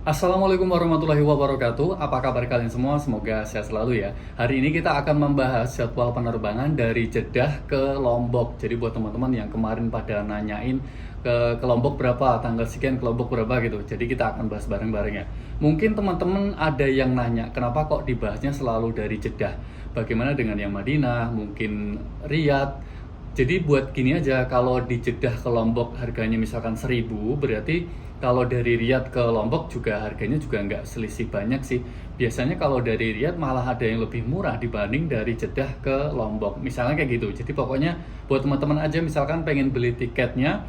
Assalamualaikum warahmatullahi wabarakatuh. Apa kabar kalian semua? Semoga sehat selalu ya. Hari ini kita akan membahas jadwal penerbangan dari Jeddah ke Lombok. Jadi buat teman-teman yang kemarin pada nanyain ke Lombok berapa, tanggal sekian ke Lombok berapa gitu. Jadi kita akan bahas bareng-bareng ya. Mungkin teman-teman ada yang nanya, kenapa kok dibahasnya selalu dari Jeddah? Bagaimana dengan yang Madinah, mungkin Riyadh? Jadi buat gini aja, kalau di Jeddah ke Lombok harganya misalkan 1.000, berarti kalau dari Riyadh ke Lombok juga harganya juga nggak selisih banyak sih. Biasanya kalau dari Riyadh malah ada yang lebih murah dibanding dari Jeddah ke Lombok. Misalnya kayak gitu. Jadi pokoknya buat teman-teman aja misalkan pengen beli tiketnya,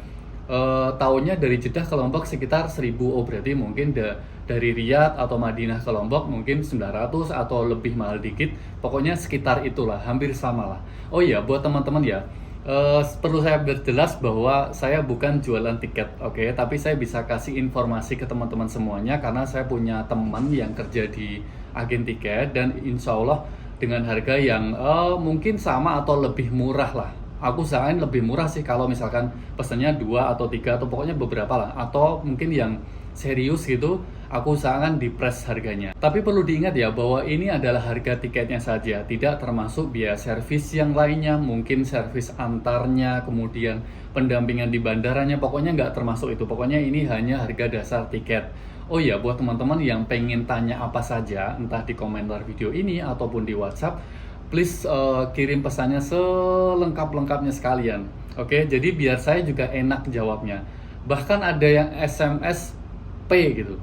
tahunnya dari Jeddah ke Lombok sekitar 1.000. Oh berarti mungkin dari Riyadh atau Madinah ke Lombok mungkin 900 atau lebih mahal dikit. Pokoknya sekitar itulah, hampir sama lah. Oh iya, buat teman-teman ya. Perlu saya berjelas bahwa saya bukan jualan tiket, oke? Tapi saya bisa kasih informasi ke teman-teman semuanya karena saya punya teman yang kerja di agen tiket dan insya Allah dengan harga yang mungkin sama atau lebih murah lah. Aku usahain lebih murah sih kalau misalkan pesannya 2 atau 3 atau pokoknya beberapa lah. Atau mungkin yang serius gitu, aku usahakan di press harganya. Tapi perlu diingat ya bahwa ini adalah harga tiketnya saja, tidak termasuk biaya servis yang lainnya, mungkin servis antarnya, kemudian pendampingan di bandaranya, pokoknya nggak termasuk itu. Pokoknya ini hanya harga dasar tiket. Oh iya, buat teman-teman yang pengen tanya apa saja, entah di komentar video ini ataupun di WhatsApp, please kirim pesannya selengkap-lengkapnya sekalian. Oke, jadi biar saya juga enak jawabnya. Bahkan ada yang SMS P gitu.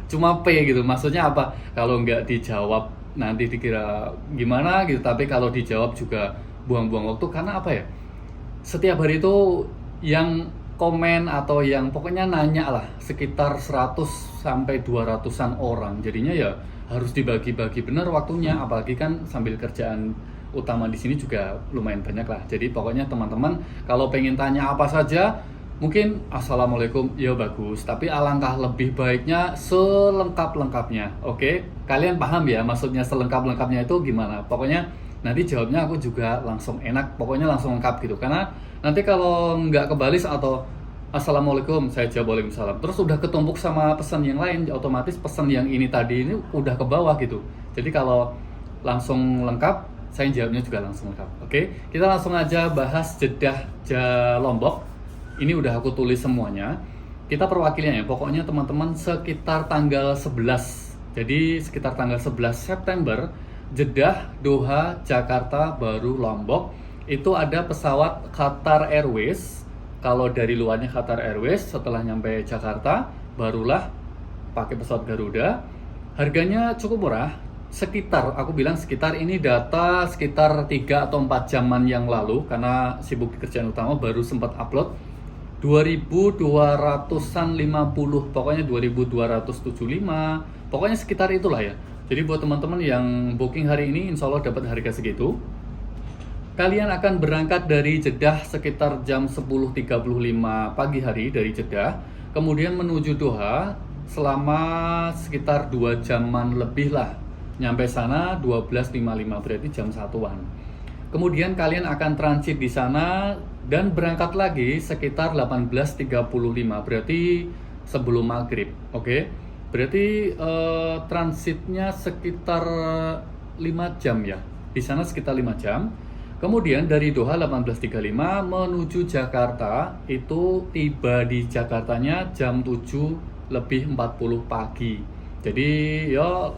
Cuma P gitu, maksudnya apa? Kalau nggak dijawab nanti dikira gimana gitu, tapi kalau dijawab juga buang-buang waktu. Karena apa ya, setiap hari itu yang komen atau yang pokoknya nanya lah sekitar 100 sampai 200-an orang, jadinya ya harus dibagi-bagi benar waktunya, apalagi kan sambil kerjaan utama di sini juga lumayan banyak lah. Jadi pokoknya teman-teman kalau pengen tanya apa saja, mungkin assalamualaikum ya bagus, tapi alangkah lebih baiknya selengkap-lengkapnya. Oke, kalian paham ya maksudnya selengkap-lengkapnya itu gimana? Pokoknya nanti jawabnya aku juga langsung enak, pokoknya langsung lengkap gitu. Karena nanti kalau nggak kebalis atau assalamualaikum saya jawab waalaikumsalam, terus udah ketumpuk sama pesan yang lain, otomatis pesan yang ini tadi ini udah ke bawah gitu. Jadi kalau langsung lengkap, saya jawabnya juga langsung lengkap. Oke, kita langsung aja bahas Jeddah Lombok. Ini udah aku tulis semuanya. Kita perwakilannya, pokoknya teman-teman sekitar tanggal 11. Jadi sekitar tanggal 11 September, Jeddah, Doha, Jakarta, baru Lombok. Itu ada pesawat Qatar Airways. Kalau dari luarnya Qatar Airways, setelah nyampe Jakarta, barulah pakai pesawat Garuda. Harganya cukup murah. Sekitar, aku bilang sekitar ini data sekitar 3 atau 4 jaman yang lalu. Karena sibuk di kerjaan utama, baru sempat upload 2.250, pokoknya 2.275, pokoknya sekitar itulah ya. Jadi buat teman-teman yang booking hari ini, insya Allah dapat harga segitu. Kalian akan berangkat dari Jeddah sekitar jam 10.35 pagi hari dari Jeddah, kemudian menuju Doha selama sekitar 2 jaman lebih lah. Nyampe sana 12.55, berarti jam 1-an. Kemudian kalian akan transit di sana dan berangkat lagi sekitar 18.35, berarti sebelum maghrib. Oke, berarti transitnya sekitar 5 jam ya. Di sana sekitar 5 jam. Kemudian dari Doha 18.35 menuju Jakarta, itu tiba di Jakartanya jam 7.40 pagi. Jadi ya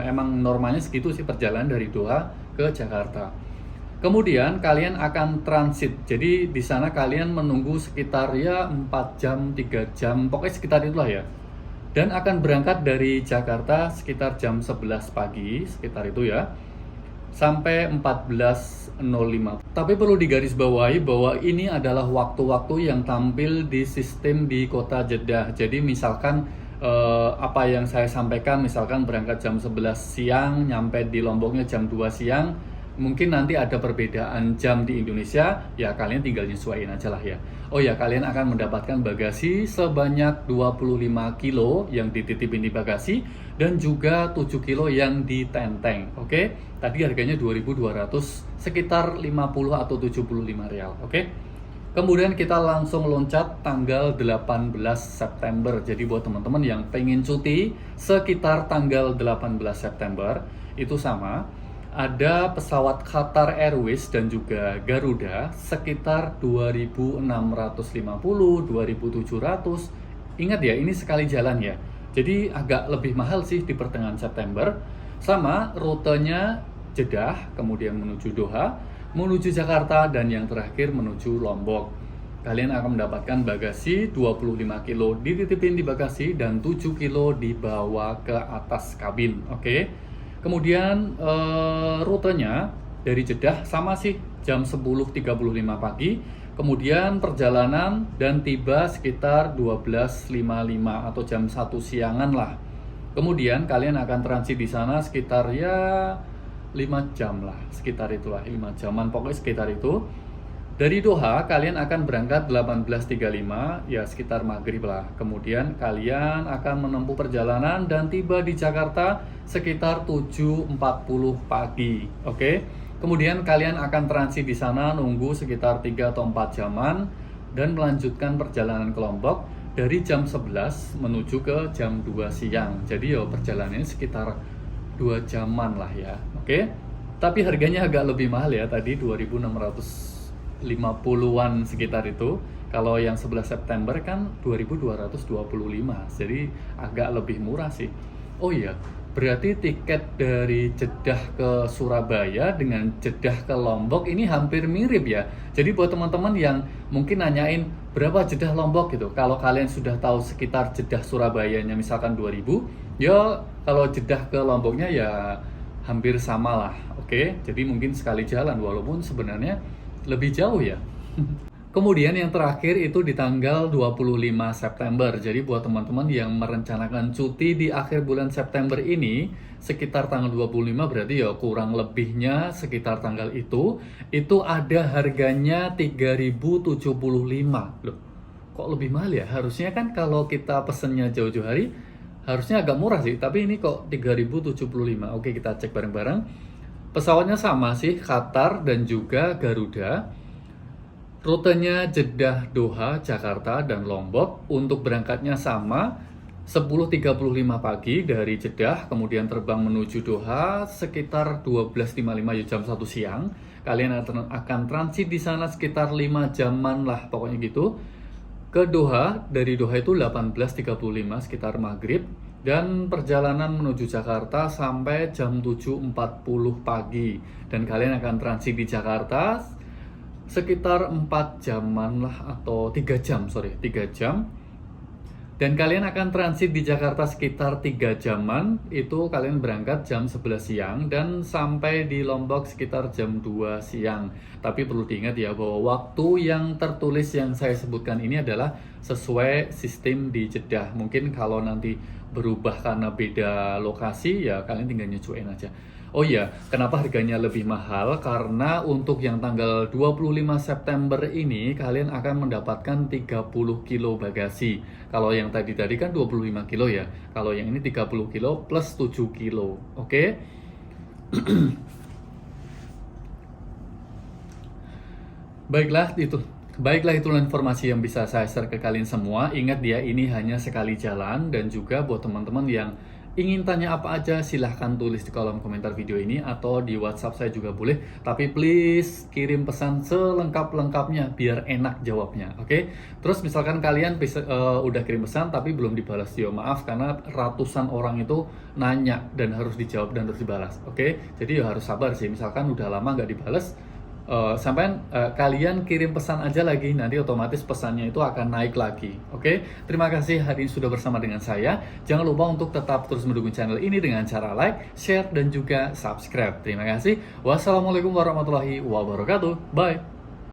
emang normalnya segitu sih perjalanan dari Doha ke Jakarta. Kemudian kalian akan transit. Jadi di sana kalian menunggu sekitar ya 4 jam, 3 jam, pokoknya sekitar itulah ya. Dan akan berangkat dari Jakarta sekitar jam 11 pagi, sekitar itu ya, sampai 14.05. Tapi perlu digarisbawahi bahwa ini adalah waktu-waktu yang tampil di sistem di kota Jeddah. Jadi misalkan apa yang saya sampaikan, misalkan berangkat jam 11 siang, nyampe di Lomboknya jam 2 siang, mungkin nanti ada perbedaan jam di Indonesia, ya kalian tinggal nyesuaiin aja lah ya. Oh ya, kalian akan mendapatkan bagasi sebanyak 25 kilo yang dititipin di bagasi dan juga 7 kilo yang ditenteng. Oke, tadi harganya 2.200, sekitar 50 atau 75 real. Oke. Kemudian kita langsung loncat tanggal 18 September. Jadi buat teman-teman yang pengen cuti sekitar tanggal 18 September, itu sama. Ada pesawat Qatar Airways dan juga Garuda sekitar 2.650, 2.700. Ingat ya, ini sekali jalan ya. Jadi agak lebih mahal sih di pertengahan September. Sama rutenya Jeddah, kemudian menuju Doha, menuju Jakarta, dan yang terakhir menuju Lombok. Kalian akan mendapatkan bagasi 25 kilo dititipin di bagasi dan 7 kilo dibawa ke atas kabin. Oke. Kemudian rutenya dari Jeddah sama sih, jam 10.35 pagi. Kemudian perjalanan dan tiba sekitar 12.55 atau jam 1 siangan lah. Kemudian kalian akan transit di sana sekitar ya 5 jam lah, sekitar itulah, 5 jaman pokoknya sekitar itu. Dari Doha kalian akan berangkat 18.35, ya sekitar maghrib lah. Kemudian kalian akan menempuh perjalanan dan tiba di Jakarta sekitar 7.40 pagi. Oke. Kemudian kalian akan transit di sana nunggu sekitar 3 atau 4 jaman dan melanjutkan perjalanan ke Lombok dari jam 11 menuju ke jam 2 siang. Jadi ya perjalanannya sekitar 2 jaman lah ya. Oke. Tapi harganya agak lebih mahal ya, tadi 2.650-an sekitar itu. Kalau yang 11 September kan 2.225. Jadi agak lebih murah sih. Oh iya, berarti tiket dari Jeddah ke Surabaya dengan Jeddah ke Lombok ini hampir mirip ya. Jadi buat teman-teman yang mungkin nanyain berapa Jeddah Lombok gitu, kalau kalian sudah tahu sekitar Jeddah Surabayanya misalkan 2.000, ya kalau Jeddah ke Lomboknya ya hampir sama lah. Oke, jadi mungkin sekali jalan walaupun sebenarnya lebih jauh ya. Kemudian yang terakhir itu di tanggal 25 September. Jadi buat teman-teman yang merencanakan cuti di akhir bulan September ini sekitar tanggal 25, berarti ya kurang lebihnya sekitar tanggal itu ada harganya 3.075. Loh, kok lebih mahal ya? Harusnya kan kalau kita pesennya jauh-jauh hari harusnya agak murah sih, tapi ini kok 3.075. Oke, kita cek bareng-bareng. Pesawatnya sama sih, Qatar dan juga Garuda. Rutenya Jeddah, Doha, Jakarta, dan Lombok. Untuk berangkatnya sama, 10.35 pagi dari Jeddah, kemudian terbang menuju Doha sekitar 12.55 jam 1 siang. Kalian akan transit di sana sekitar 5 jaman lah, pokoknya gitu. Ke Doha, dari Doha itu 18.35 sekitar maghrib. Dan perjalanan menuju Jakarta sampai jam 7.40 pagi. Dan kalian akan transit di Jakarta sekitar 4 jaman lah, atau 3 jam, 3 jam. Dan kalian akan transit di Jakarta sekitar 3 jaman, itu kalian berangkat jam 11 siang dan sampai di Lombok sekitar jam 2 siang. Tapi perlu diingat ya bahwa waktu yang tertulis yang saya sebutkan ini adalah sesuai sistem di Jeddah. Mungkin kalau nanti berubah karena beda lokasi ya kalian tinggal nyesuaiin aja. Oh iya, kenapa harganya lebih mahal? Karena untuk yang tanggal 25 September ini kalian akan mendapatkan 30 kilo bagasi. Kalau yang tadi kan 25 kilo ya. Kalau yang ini 30 kilo plus 7 kilo. Oke? Baiklah itulah informasi yang bisa saya share ke kalian semua. Ingat ya, ini hanya sekali jalan, dan juga buat teman-teman yang ingin tanya apa aja silahkan tulis di kolom komentar video ini atau di WhatsApp saya juga boleh. Tapi please kirim pesan selengkap-lengkapnya biar enak jawabnya. Oke? Terus misalkan kalian udah kirim pesan tapi belum dibalas, ya maaf karena ratusan orang itu nanya dan harus dijawab dan harus dibalas. Oke? Jadi ya harus sabar sih. Misalkan udah lama nggak dibalas, kalian kirim pesan aja lagi, nanti otomatis pesannya itu akan naik lagi. Oke? Terima kasih hari ini sudah bersama dengan saya. Jangan lupa untuk tetap terus mendukung channel ini dengan cara like, share, dan juga subscribe. Terima kasih. Wassalamualaikum warahmatullahi wabarakatuh. Bye.